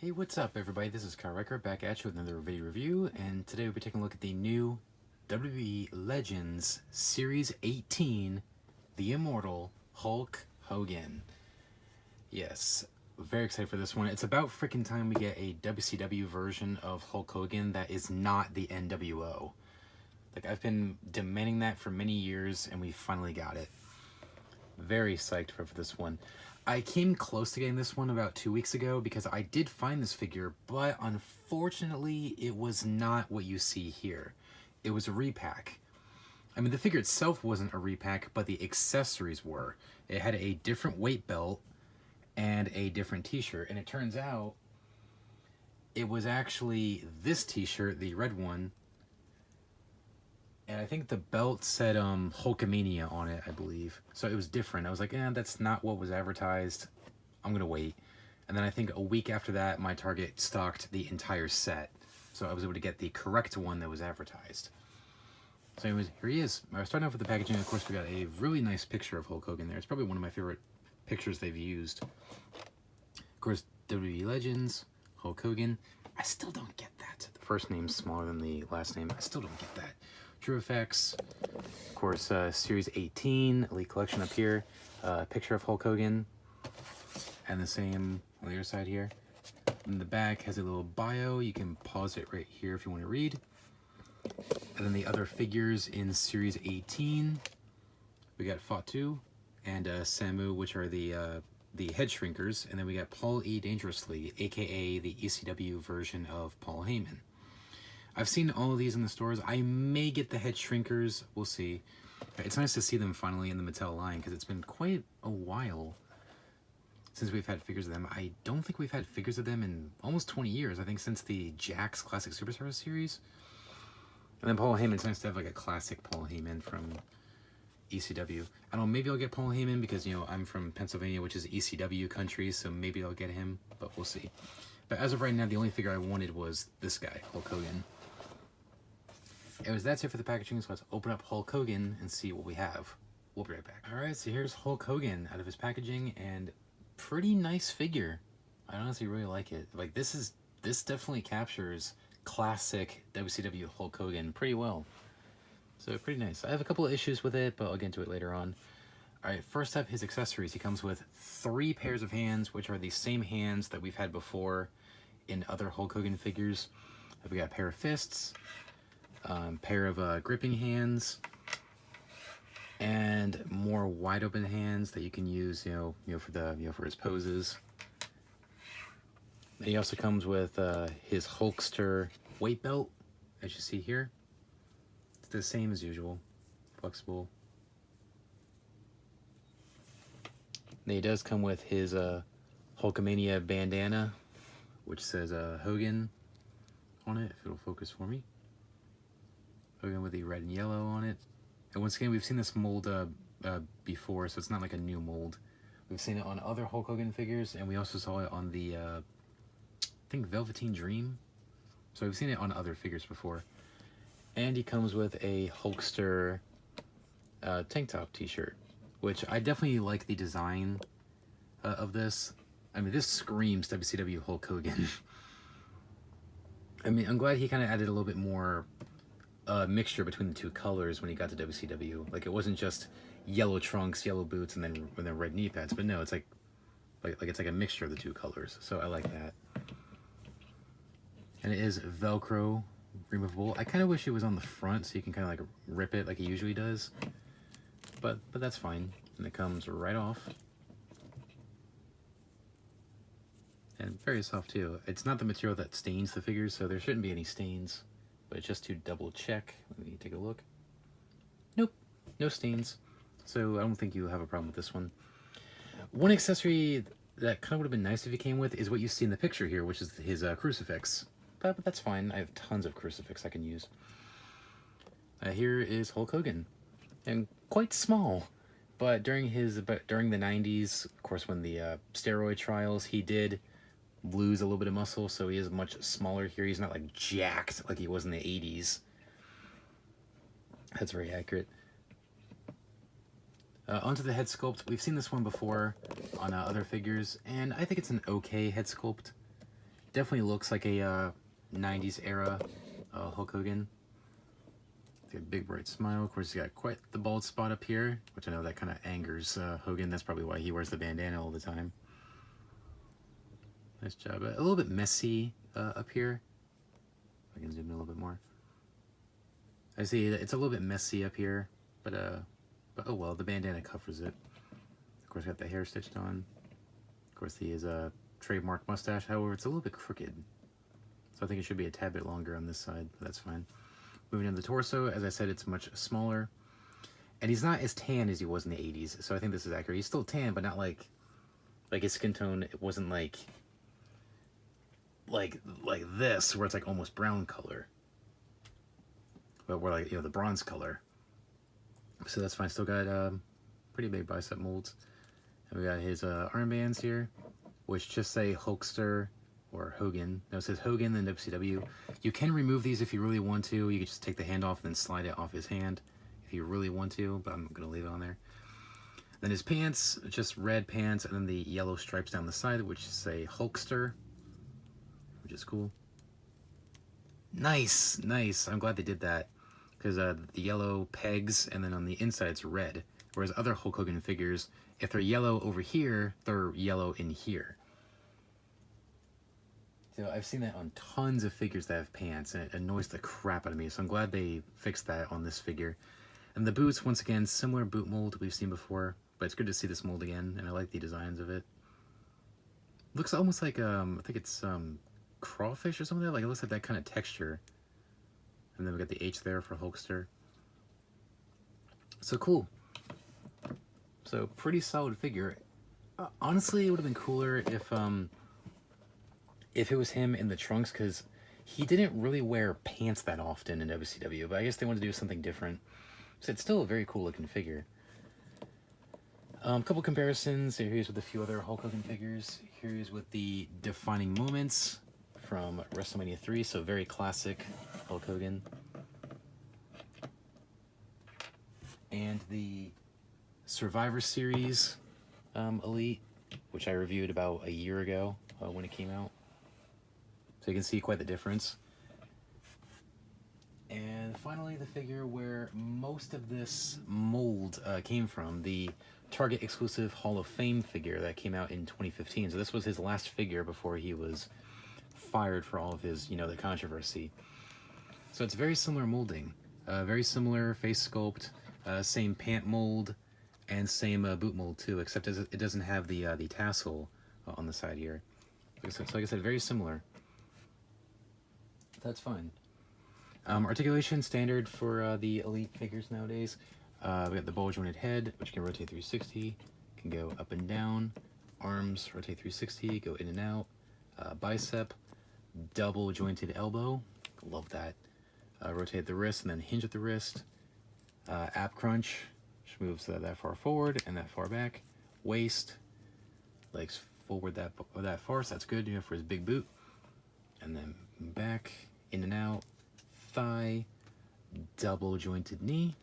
Hey, what's up everybody? This is Kyle Recker back at you with another video review, and today we'll be taking a look at the new WWE Legends Series 18, The Immortal Hulk Hogan. Yes, very excited for this one. It's about freaking time we get a WCW version of Hulk Hogan that is not the NWO. Like, I've been demanding that for many years, and we finally got it. Very psyched for this one. I came close to getting this one about 2 weeks ago because I did find this figure, but unfortunately it was not what you see here. It was a repack. I mean, the figure itself wasn't a repack, but the accessories were. It had a different weight belt and a different t-shirt, and it turns out it was actually this t-shirt, the red one, and I think the belt said Hulkamania on it, I believe. So it was different. I was like, that's not what was advertised. I'm going to wait. And then I think a week after that, my Target stocked the entire set. So I was able to get the correct one that was advertised. So anyways, here he is. I was starting off with the packaging. Of course, we got a really nice picture of Hulk Hogan there. It's probably one of my favorite pictures they've used. Of course, WWE Legends, Hulk Hogan. I still don't get that. The first name's smaller than the last name. I still don't get that. True Effects, of course, Series 18, Elite Collection up here, picture of Hulk Hogan, and the same on the other side here. And the back has a little bio. You can pause it right here if you want to read. And then the other figures in Series 18, we got Fatu and Samu, which are the head shrinkers, and then we got Paul E. Dangerously, aka the ECW version of Paul Heyman. I've seen all of these in the stores. I may get the head shrinkers. We'll see. It's nice to see them finally in the Mattel line because it's been quite a while since we've had figures of them. I don't think we've had figures of them in almost 20 years. I think since the Jakks Classic Superstars series. And then Paul Heyman, it's nice to have like a classic Paul Heyman from ECW. I don't know, maybe I'll get Paul Heyman because, you know, I'm from Pennsylvania, which is ECW country, so maybe I'll get him, but we'll see. But as of right now, the only figure I wanted was this guy, Hulk Hogan. Anyways, that's it for the packaging, so let's open up Hulk Hogan and see what we have. We'll be right back. Alright, so here's Hulk Hogan out of his packaging, and pretty nice figure. I honestly really like it. Like, this definitely captures classic WCW Hulk Hogan pretty well. So, pretty nice. I have a couple of issues with it, but I'll get into it later on. Alright, first up, his accessories. He comes with 3 pairs of hands, which are the same hands that we've had before in other Hulk Hogan figures. We got a pair of fists, pair of gripping hands, and more wide open hands that you can use, for his poses. And he also comes with his Hulkster weight belt, as you see here. It's the same as usual, flexible. And he does come with his Hulkamania bandana, which says Hogan on it, if it'll focus for me. Hogan with the red and yellow on it. And once again, we've seen this mold before, so it's not like a new mold. We've seen it on other Hulk Hogan figures, and we also saw it on the, I think, Velveteen Dream. So we've seen it on other figures before. And he comes with a Hulkster tank top t-shirt, which I definitely like the design of this. I mean, this screams WCW Hulk Hogan. I mean, I'm glad he kind of added a little bit more mixture between the two colors when he got to WCW. Like, it wasn't just yellow trunks, yellow boots, and then red knee pads. But no, it's like it's like a mixture of the two colors. So I like that. And it is Velcro removable. I kind of wish it was on the front so you can kind of like rip it like he usually does. But that's fine. And it comes right off. And very soft too. It's not the material that stains the figures, so there shouldn't be any stains. But just to double check, let me take a look. Nope, no stains. So I don't think you have a problem with this one. One accessory that kind of would have been nice if he came with is what you see in the picture here, which is his crucifix. But that's fine. I have tons of crucifix I can use. Here is Hulk Hogan, and quite small. But during the 90s, of course, when the steroid trials, he did lose a little bit of muscle, so he is much smaller here. He's not like jacked like he was in the 80s. That's very accurate. Onto the head sculpt. We've seen this one before on other figures, and I think it's an okay head sculpt. Definitely looks like a 90s era Hulk Hogan. Got a big bright smile. Of course, he's got quite the bald spot up here, which I know that kind of angers Hogan. That's probably why he wears the bandana all the time. Nice job. A little bit messy up here. I can zoom in a little bit more. I see it's a little bit messy up here, but oh well, the bandana covers it. Of course, got the hair stitched on. Of course, he has a trademark mustache. However, it's a little bit crooked, so I think it should be a tad bit longer on this side, but that's fine. Moving into the torso, as I said, it's much smaller, and he's not as tan as he was in the 80s, so I think this is accurate. He's still tan, but not like his skin tone. It wasn't like this, where it's like almost brown color, but we're like, you know, the bronze color. So that's fine. Still got pretty big bicep molds, and we got his armbands here, which just say Hulkster or Hogan. No, it says Hogan then WCW. You can remove these if you really want to. You can just take the hand off and then slide it off his hand if you really want to, but I'm gonna leave it on there. Then his pants, just red pants, and then the yellow stripes down the side, which say Hulkster, which is cool. Nice, nice. I'm glad they did that, because the yellow pegs, and then on the inside it's red. Whereas other Hulk Hogan figures, if they're yellow over here, they're yellow in here. So I've seen that on tons of figures that have pants, and it annoys the crap out of me. So I'm glad they fixed that on this figure. And the boots, once again, similar boot mold we've seen before, but it's good to see this mold again, and I like the designs of it. Looks almost like I think it's crawfish or something. Like, it looks like that kind of texture. And then we got the H there for Hulkster. So cool. So pretty solid figure. Honestly, it would have been cooler if it was him in the trunks, because he didn't really wear pants that often in WCW, but I guess they wanted to do something different. So it's still a very cool looking figure. Couple comparisons. Here he is with a few other Hulk Hogan figures. Here he is with the defining moments from WrestleMania 3, so very classic Hulk Hogan. And the Survivor Series Elite, which I reviewed about a year ago when it came out. So you can see quite the difference. And finally, the figure where most of this mold came from, the Target exclusive Hall of Fame figure that came out in 2015. So this was his last figure before he was fired for all of his, you know, the controversy. So it's very similar molding, very similar face sculpt, same pant mold, and same boot mold too, except it doesn't have the tassel on the side here. So like I said, very similar. That's fine. Articulation standard for the Elite figures nowadays. We got the ball jointed head, which can rotate 360, can go up and down. Arms rotate 360, go in and out. Bicep, double jointed elbow, love that. Rotate the wrist and then hinge at the wrist. Ab crunch, which moves that far forward and that far back. Waist, legs forward that far, so that's good, you know, for his big boot. And then back, in and out. Thigh, double jointed knee,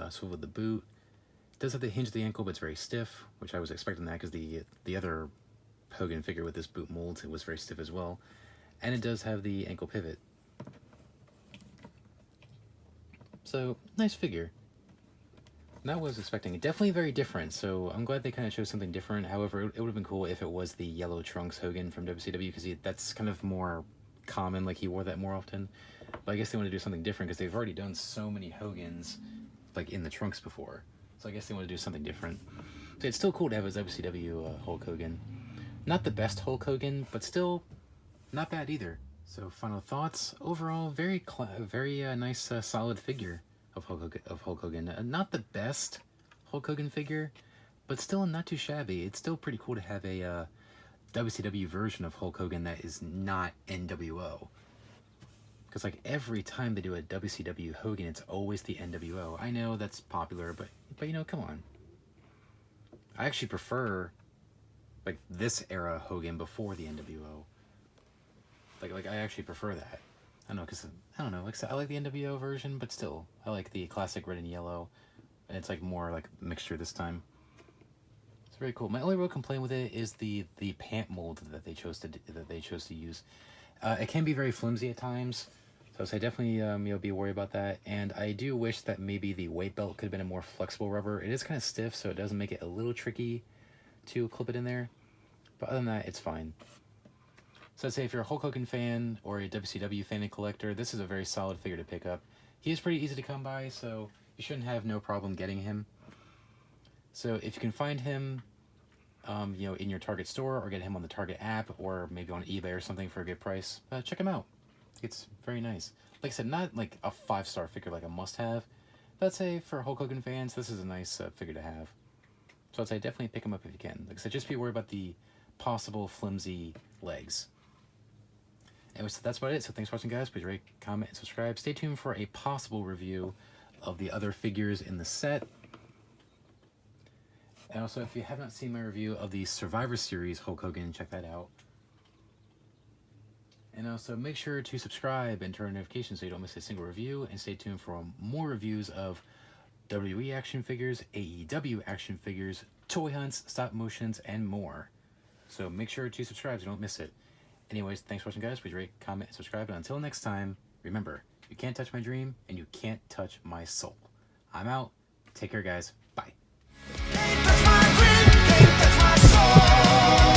swivel the boot. It does have the hinge at the ankle, but it's very stiff, which I was expecting that because the other Hogan figure with this boot mold, it was very stiff as well. And it does have the ankle pivot. So, nice figure. That was expecting. Definitely very different, so I'm glad they kind of chose something different. However, it would have been cool if it was the yellow trunks Hogan from WCW, because that's kind of more common, like he wore that more often. But I guess they want to do something different because they've already done so many Hogans like in the trunks before. So I guess they want to do something different. So it's still cool to have his WCW Hulk Hogan. Not the best Hulk Hogan, but still not bad either. So final thoughts. Overall, very nice, solid figure of Hulk Hogan. Not the best Hulk Hogan figure, but still not too shabby. It's still pretty cool to have a WCW version of Hulk Hogan that is not NWO. Because like every time they do a WCW Hogan, it's always the NWO. I know that's popular, but you know, come on. I actually prefer like this era Hogan before the NWO. Like I actually prefer that. I don't know, because I don't know. Like I like the NWO version, but still, I like the classic red and yellow, and it's like more like mixture this time. So very cool. My only real complaint with it is the pant mold that they chose to use. It can be very flimsy at times, so I definitely be worried about that. And I do wish that maybe the weight belt could have been a more flexible rubber. It is kind of stiff, so it does make it a little tricky to clip it in there. But other than that, it's fine. So I'd say if you're a Hulk Hogan fan or a WCW fan and collector, this is a very solid figure to pick up. He is pretty easy to come by, so you shouldn't have no problem getting him. So if you can find him, in your Target store, or get him on the Target app, or maybe on eBay or something for a good price, check him out. It's very nice. Like I said, not like a 5-star figure like a must-have, but I'd say for Hulk Hogan fans, this is a nice figure to have. So I'd say definitely pick him up if you can. Like I said, just be worried about the possible flimsy legs. Anyway, so that's about it. So thanks for watching, guys. Please rate, comment, and subscribe. Stay tuned for a possible review of the other figures in the set. And also, if you have not seen my review of the Survivor Series Hulk Hogan, check that out. And also, make sure to subscribe and turn on notifications so you don't miss a single review. And stay tuned for more reviews of WWE action figures, AEW action figures, toy hunts, stop motions, and more. So make sure to subscribe so you don't miss it. Anyways, thanks for watching, guys. Please rate, comment, and subscribe. And until next time, remember, you can't touch my dream, and you can't touch my soul. I'm out. Take care, guys. Bye. Can't touch my dream, can't touch my soul.